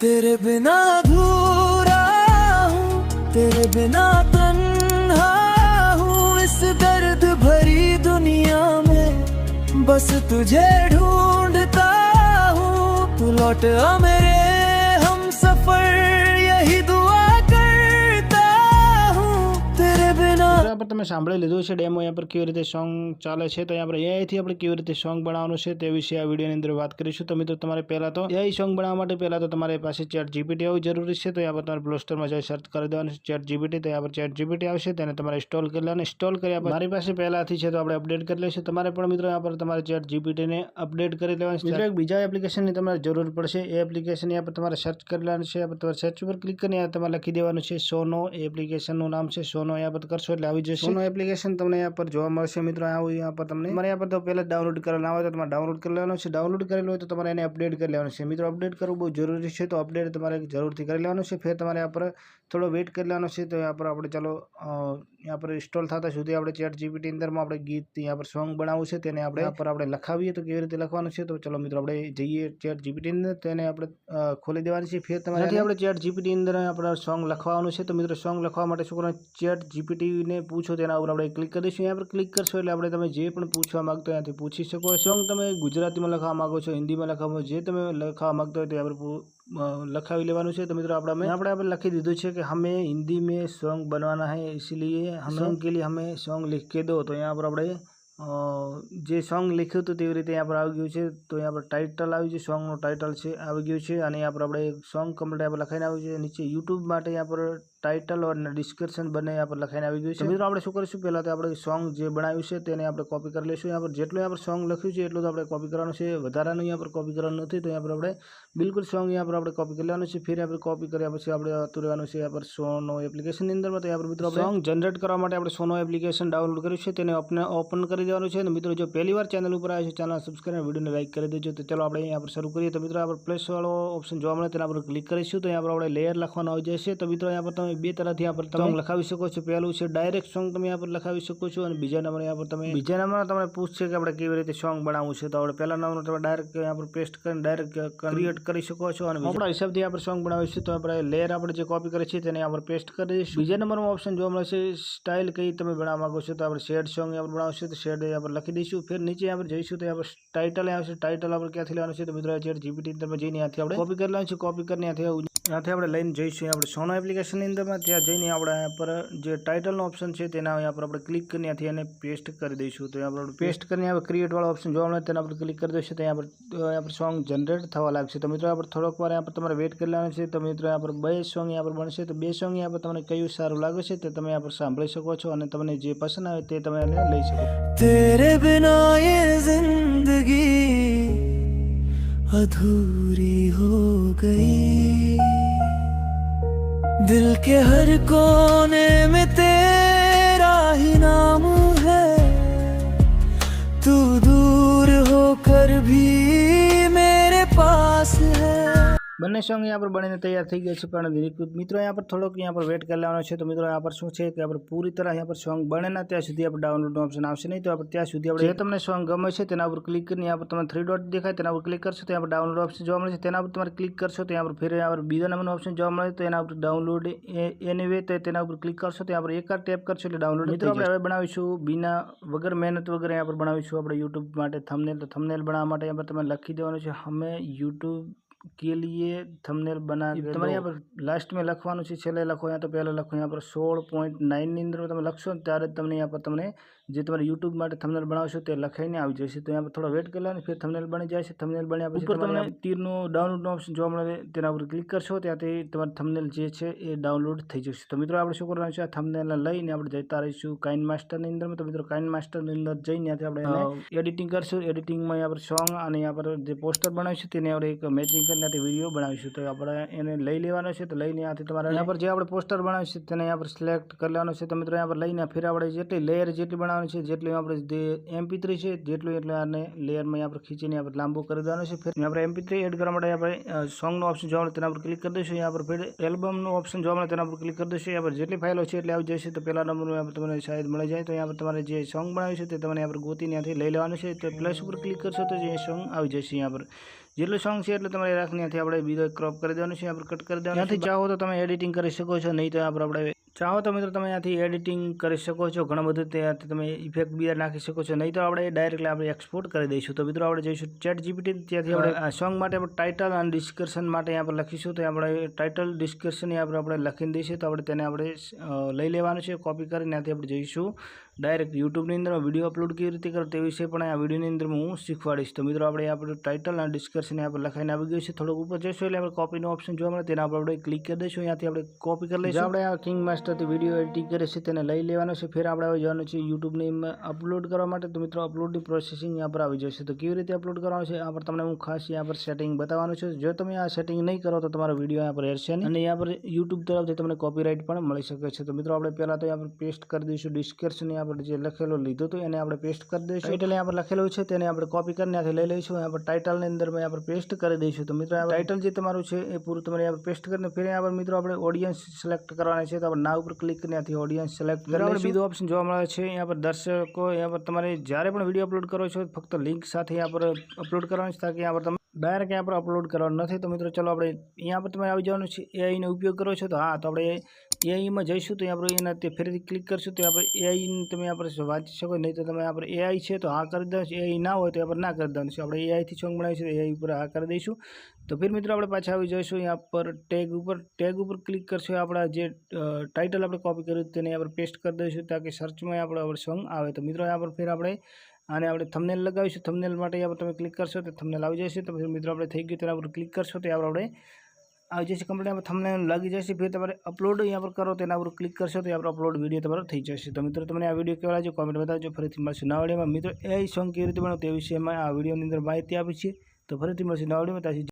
तेरे बिना अधूरा हूँ, तेरे बिना तन्हा हूँ, इस दर्द भरी दुनिया में बस तुझे ढूंढता हूँ। तू लौट आ मेरे हम सफर, यही दुआ करता हूँ तेरे बिना। यहाँ पर તમે સાંભળી લીધું છે ડેમો यहाँ पर કેવી રીતે સોંગ ચાલે છે। તો यहाँ पर એઆઈથી આપણે કેવી રીતે સોંગ બનાવવાનું છે તે વિશે આ વિડીયોની અંદર વાત કરીશું। તો મિત્રો તમારે પહેલાં તો એઆઈ સોંગ બનાવવા માટે પહેલાં તો તમારી પાસે ચેટ જીપીટી હોવું જરૂરી છે। તો यहाँ पर તમારે પ્લે સ્ટોરમાં જઈ સર્ચ કરી દેવાનું છે ચેટ જીપીટી। તો यहाँ पर ચેટ જીપીટી આવશે તેને તમારે ઇન્સ્ટોલ કરી લેવાનું। ઇન્સ્ટોલ કર્યા પછી મારી પાસે પહેલાંથી છે તો આપણે અપડેટ કરી લઈશું। તમારે પણ મિત્રો यहाँ पर તમારે ચેટ જીપીટીને અપડેટ કરી લેવાનું છે। મિત્રો એક બીજા એપ્લિકેશનની તમારે જરૂર પડશે। એ એપ્લિકેશન यहाँ पर તમારે સર્ચ કરી લેવાનું છે। તમારે સર્ચ ઉપર ક્લિક કરીને તમારે લખી દેવાનું છે સોનો। એપ્લિકેશનનું નામ છે સોનો। यहाँ पर કરશો એટલે આવી જશે સોનો એપ્લિકેશન તમને यहाँ पर જોવા મળશે। મિત્રો આવું यहाँ पर તમને તમારે यहाँ पर તો પહેલા ડાઉનલોડ કરેલા આવે તો તમારે ડાઉનલોડ કરી લેવાનું છે। ડાઉનલોડ કરેલું હોય તો તમારે એને અપડેટ કરી લેવાનું છે। મિત્રો અપડેટ કરવું બહુ જરૂરી છે, તો અપડેટ તમારે જરૂરથી કરી લેવાનું છે। फिर તમારે यहाँ पर થોડો વેઇટ કરી લેવાનો છે। તો यहाँ पर આપણે ચાલો यहाँ पर ઇન્સ્ટોલ થતા સુધી આપણે ચેટ જીપીટી અંદરમાં આપણે ગીત यहाँ पर સોંગ બનાવવું છે તેને આપણે यहाँ पर આપણે લખાવીએ તો કેવી રીતે લખવાનું છે। તો ચલો મિત્રો આપણે જઈએ ચેટ જીપીટી અંદર, તેને આપણે ખોલી દેવાની છે। फिर તમારે આપણે ચેટ જીપીટી અંદર આપણે સોંગ લખવાનું છે। તો મિત્રો સોંગ લખવા માટે શું કરવાનું, ચેટ જીપીટીને પૂછો તેના ઉપર આપણે ક્લિક કરીશું। यहाँ पर ક્લિક કરશો એટલે આપણે તમે જે પણ પૂછવા માંગતો હોય ત્યાંથી પૂછી શકો। સોંગ તમે ગુજરાતીમાં લખવા માંગો છો, હિન્દીમાં લખવા, જે તમે લખવા માંગતો હોય તે આપણે લખાવી લેવાનું છે। તો મિત્રો આપણે લખી દીધું છે કે हमें हिंदी में सॉन्ग बनवाना है, इसलिए हम सॉन्ग के लिए हमें सॉन्ग लिख के दो। तो यहाँ पर આપણે જે સોંગ લખ્યું હતું તેવી રીતે यहाँ पर આવી ગયું છે। તો यहाँ पर ટાઇટલ આવી ગયું, સોંગનું ટાઇટલ છે આવી ગયું છે। અને यहाँ पर આપણે સોંગ કમ્પ્લીટ यहाँ पर લખાઈને આવ્યું છે। નીચે યુટ્યુબ માટે यहाँ पर ટાઇટલ અને ડિસ્ક્રિપ્શન બંને यहाँ पर લખાઈને આવી ગયું છે। મિત્રો આપણે શું કરીશું, પહેલાં તો આપણે સોંગ જે બનાવ્યું છે તેને આપણે કોપી કરી લઈશું। यहाँ पर જેટલું यहाँ पर સોંગ લખ્યું છે એટલું તો આપણે કોપી કરવાનું છે, વધારાનું यहाँ पर કોપી કરવાનું નથી। તો यहाँ पर આપણે બિલકુલ સોંગ यहाँ पर આપણે કોપી કરી લેવાનું છે। फिर यहाँ पर કોપી કર્યા પછી આપણે આવતું રહેવાનું છે यहाँ पर સોનો એપ્લિકેશનની અંદરમાં। તો यहाँ पर મિત્રો આપણે સોંગ જનરેટ કરવા માટે આપણે સોનો એપ્લિકેશન ડાઉનલોડ કર્યું છે, તેને ઓપન કરી દેવાનું છે। મિત્રો જો પહેલી વાર ચેનલ ઉપર આવ્યો છે, ચેનલ સબસ્ક્રાઇબ, વિડીયોને લાઈક કરી દેજો। તો ચલો આપણે यहाँ पर શરૂ કરીએ। તો મિત્રો આપણે પ્લસ વાળો ઓપ્શન જોવા મળે તેના પર ક્લિક કરીશું। તો यहाँ पर આપણે લેયર લખવાનું આવી જશે। તો મિત્રો यहाँ पर તમે બે તરફથી यहाँ पर સોંગ લખાવી શકો છો। પહેલું છે ડાયરેક્ટ સોંગ તમે यहाँ पर લખાવી શકો છો, અને બીજા નંબર यहाँ पर તમે બીજા નંબરમાં તમને પૂછશે કે આપણે કેવી રીતે સોંગ બનાવવું છે। તો આપણે પહેલા નંબર તમે ડાયરેક્ટ यहाँ पर પેસ્ટ કરીને ડાયરેક્ટ ક્રિએટ કરી શકો છો, અને આપણા હિસાબથી यहाँ पर સોંગ બનાવીશું। તો આપણે લેયર આપણે જે કોપી કરી છે તેને यहाँ पर પેસ્ટ કરી દઈશું। બીજા નંબરમાં ઓપ્શન જોવા મળશે સ્ટાઇલ કઈ તમે બનાવવા માંગો છો। તો આપણે શેડ સોંગ यहाँ पर બનાવશું, તો શેડ यहाँ पर લખી દઈશું। फिर નીચે यहाँ पर જઈશું તો यहाँ पर ટાઇટલ આવશે। ટાઇટલ આપણે ક્યાંથી લેવાનું છે, તો મિત્રો ચેટ જીપીટી અંદર જઈને ત્યાંથી આપણે કોપી કરી લેવાનું છે। કોપી કરીને ત્યાંથી આપણે લઈને જઈશું આપણે સોનો એપ્લિકેશનની અંદરમાં। ત્યાં જઈને આપણે यहाँ पर જે ટાઇટલનો ઓપ્શન છે તેના यहाँ पर આપણે ક્લિક કરીને ત્યાંથી એને પેસ્ટ કરી દઈશું। તો यहाँ पर પેસ્ટ કરીને આપણે ક્રિએટ વાળો ઓપ્શન જોવા મળે તેના પર ક્લિક કરી દઈશું। તો यहाँ पर સોંગ જનરેટ થવા લાગશે। તો મિત્રો આપણે થોડોક વાર यहाँ पर તમારે વેઇટ કરી લેવાનું છે। તો મિત્રો यहाँ पर બે સોંગ यहाँ पर બનશે। તો બે સોંગ यहाँ पर તમને કયું સારું લાગે છે તે તમે यहाँ पर સાંભળી શકો છો, અને તમને જે પસંદ આવે તે તમે એને લઈ શકો। तेरे बिना ये जिंदगी अधूरी हो गई, दिल के हर कोने में तेरा ही नाम है, तू दूर होकर भी मेरे पास है। બંને સોંગ यहाँ पर બનીને તૈયાર થઈ ગયા છે। પણ મિત્રો यहाँ पर થોડોક यहाँ पर વેટ કરી લેવાનો છે। તો મિત્રો यहाँ पर શું છે કે આપણે પૂરી तरह यहाँ पर સોંગ બને ના ત્યાં સુધી આપણે ડાઉનલોડનો ઓપ્શન આવશે નહીં। તો આપણે ત્યાં સુધી આપણે જે તમને સોંગ ગમે છે તેના ઉપર ક્લિક કરીને यहाँ पर તમને થ્રી ડોટ દેખાય તેના ઉપર ક્લિક કરશો તો यहाँ पर ડાઉનલોડ ઓપ્શન જોવા મળે છે, તેના ઉપર તમારે ક્લિક કરશો તો यहाँ पर फिर यहाँ पर બીજા નંબરનો ઓપ્શન જોવા મળે તો એના ઉપર ડાઉનલોડ એનીવે, તો તેના ઉપર ક્લિક કરશો તો यहाँ पर એક વાર ટેપ કરશો એટલે ડાઉનલોડ। મિત્રો આપણે હવે બનાવીશું बिना વગર મહેનત વગર यहाँ पर બનાવીશું આપણે યુટ્યુબ માટે થંબનેલ। તો થંબનેલ બનાવવા માટે यहाँ पर તમારે લખી દેવાનું છે हमें यूट्यूब के लिए थंबनेल बना के તમારે यहाँ पर लास्ट में લખવાનું છે, છેલ્લે લખો यहाँ तो પહેલા લખો यहाँ पर 16.9 ની અંદર તમે લખશો ને ત્યારે તમને यहाँ पर તમને જે તમારે યુટ્યુબ માટે થંબનેલ બનાવશો તે લખાઈને આવી જશે। તો यहाँ पर થોડો વેટ કરી લેવાનું, फिर થંબનેલ બની જાય છે। થંબનેલ બન્યા પછી તમને તીરનું ડાઉનલોડનો ઓપ્શન જોવા મળે તેના ઉપર ક્લિક કરશો, ત્યાંથી તમારું થંબનેલ જે છે એ ડાઉનલોડ થઈ જશે। તો મિત્રો આપણે શું કરવાનું છે, આ થંબનેલને લઈને આપણે જતા રહીશું કાઇન માસ્ટરની અંદરમાં। તો મિત્રો કાઇન માસ્ટરની અંદર જઈને ત્યાંથી આપણે એડિટિંગ કરશું। એડિટિંગમાં यहाँ पर સોંગ અને यहाँ पर જે પોસ્ટર બનાવીશું તેને આપણે એક મેચિંગ કરીને ત્યાંથી વિડીયો બનાવીશું। તો આપણે એને લઈ લેવાનો છે। તો લઈને ત્યાંથી તમારે यहाँ पर જે આપણે પોસ્ટર બનાવીશું તેને यहाँ पर સિલેક્ટ કરી લેવાનું છે। તો મિત્રો यहाँ पर લઈને फिर આપણે જેટલી લેયર જેટલી બનાવવાની છે જેટલું આપણે જે MP3 છે જેટલું એટલે આને લેયરમાં यहाँ पर ખીચીને यहाँ पर લાંબો કરી દેવાનો છે। फिर यहाँ पर MP3 એડ કરવા માટે આપણે સોંગનો ઓપ્શન જોવા મળે તેના પર ક્લિક કરી દઈશું। यहाँ पर फिर એલ્બમનો ઓપ્શન જોવા મળે તેના પર ક્લિક કરી દઈશું। यहाँ पर જેટલી ફાઇલો છે એટલે આવી જશે। તો પહેલા નંબરનું यहाँ पर તમને શાયદ મળી જાય। તો यहाँ पर તમારે જે સોંગ બનાવ્યું છે તે તમને यहाँ पर ગોતીને ત્યાંથી લઈ લેવાનું છે। તો પ્લસ ઉપર ક્લિક કરશો તો જે સોંગ આવી જશે। यहाँ पर જેટલું સોંગ છે એટલે તમારે રાખીને ત્યાંથી આપણે બીજો ક્રોપ કરી દેવાનું છે, આપણે કટ કરી દેવાનું. ત્યાંથી ચાહો તો તમે એડિટિંગ કરી શકો છો, નહીં તો આપણે ચાહો તો મિત્રો તમે ત્યાંથી એડિટિંગ કરી શકો છો. ઘણું બધું ત્યાંથી તમે ઇફેક્ટ બીજા નાખી શકો છો, નહીં તો આપણે ડાયરેક્ટલી આપણે એક્સપોર્ટ કરી દઈશું. તો મિત્રો આપણે જઈશું ChatGPT, ત્યાંથી આપણે સોંગ માટે આપણે ટાઇટલ અને ડિસ્ક્રિપ્શન માટે અહીંયા પર લખીશું. તો આપણે ટાઇટલ ડિસ્ક્રિપ્શન આપણે લખીને દઈશું. તો આપણે તેને આપણે લઈ લેવાનું છે, કોપી કરીને ત્યાંથી આપણે જઈશું ડાયરેક્ટ યુટ્યુબની અંદર વિડીયો અપલોડ કેવી રીતે કરો તે વિશે પણ આ વિડીયોની અંદર હું શીખવાડીશ. તો મિત્રો આપણું ટાઇટલ અને ડિસ્ક્રિપ્શન આપણે લખાઈને આવી ગયું છે. થોડુંક ઉપર જઈશું એટલે આપણે કોપીનો ઓપ્શન જોવા મળે, તેના પર આપણે ક્લિક કરી દઈશું. ત્યાંથી આપણે કોપી કરી લઈશું. આપણે આ કિંગ માસ્ટરથી વિડીયો એડિટિંગ કરે છે તેને લઈ લેવાનો છે. ફેર આપણે આવી જવાનું છે યુટ્યુબની અપલોડ કરવા માટે. તો મિત્રો અપલોડની પ્રોસેસિંગ यहाँ પર આવી જશે. તો કેવી રીતે અપલોડ કરવાનું છે આ પર તમને હું ખાસ यहाँ પર સેટિંગ બતાવવાનું છે. જો તમે આ સેટિંગ નહીં કરો તો તમારો વિડીયો यहाँ પર રહેશે નહીં અને यहाँ પર યુટ્યુબ તરફથી તમને કોપીરાઇટ પણ મળી શકે છે. તો મિત્રો આપણે પહેલાં તો यहाँ પર પેસ્ટ કરી દઈશું ડિસ્ક્રિપ્શન यहाँ પર જે લખેલું લીધું હતું એને આપણે પેસ્ટ કરી દઈશું. ટાઇટલ यहाँ પર લખેલું છે તેને આપણે કોપી કરીને ત્યાંથી લઈ લઈશું. यहाँ પર ટાઇટલની અંદર यहाँ પર પેસ્ટ કરી દઈશું. તો મિત્રો ટાઇટલ જે તમારું છે એ પૂરું તમારે यहाँ પર પેસ્ટ કરીને ફેર यहाँ પર મિત્રો આપણે ઓડિયન્સ સિલેક્ટ કરવાના છે. તો આપણે ના ઉપર ક્લિક કરીને ત્યાંથી ઓડિયન્સ સિલેક્ટ કરી આપણે બીજો ઓપ્શન જોવા મળે છે यहाँ પર દર્શકો. यहाँ પર તમારે જ્યારે પણ વિડીયો અપલોડ કરો છો ફક્ત લિંક સાથે यहाँ પર અપલોડ કરવાની છે, તાકી यहाँ પર તમે ડાયરેક્ટ यहाँ પર અપલોડ કરવાનું નથી. તો મિત્રો ચલો આપણે यहाँ પર તમારે આવી જવાનું છે. એઆઈનો ઉપયોગ કરો છો તો હા, તો આપણે એઆઈમાં જઈશું. તો यहाँ પર એના તે ફરીથી ક્લિક કરશું તો આપણે એઆઈને તમે यहाँ પર વાંચી શકો, નહીં તો તમે यहाँ પર એઆઈ છે તો હા કરી દેવાનું છે, એઆઈ ના હોય તો यहाँ પર ના કરી દેવાનું છે. આપણે એઆઈથી સોંગ બનાવીશું તો એઆઈ ઉપર હા કરી દઈશું. તો ફિર મિત્રો આપણે પાછા આવી જઈશું यहाँ પર ટેગ ઉપર ક્લિક કરશું. આપણા જે ટાઇટલ આપણે કોપી કર્યું તેને यहाँ પર પેસ્ટ કરી દઈશું તાકી સર્ચમાં આપણે સોંગ આવે. તો મિત્રો यहाँ પર ફિર આપણે આને આપણે થંબનેલ લગાવીશું. થંબનેલ માટે यहाँ પર તમે ક્લિક કરશો તો થંબનેલ આવી જશે. તો મિત્રો આપણે થઈ ગયું તેના પર ક્લિક કરશો તો આપણે આવી જશે કમ્પ્લીટ. આપણે થંબનેલ લાગી જશે. ફિર તમારે અપલોડ यहाँ પર કરો તેના પર ક્લિક કરશો તો આપણે અપલોડ વિડીયો તમારો થઈ જશે. તો મિત્રો તમને આ વિડીયો કેવો લાગ્યો કોમેન્ટ બતાવજો. ફરીથી મળશું નવા વિડીયોમાં. મિત્રો એ સોંગ કેવી રીતે બનાવવું તે વિશે આ વિડીયોની અંદર માહિતી આપી છે. તો ફરીથી મળશું નવા વિડીયોમાં.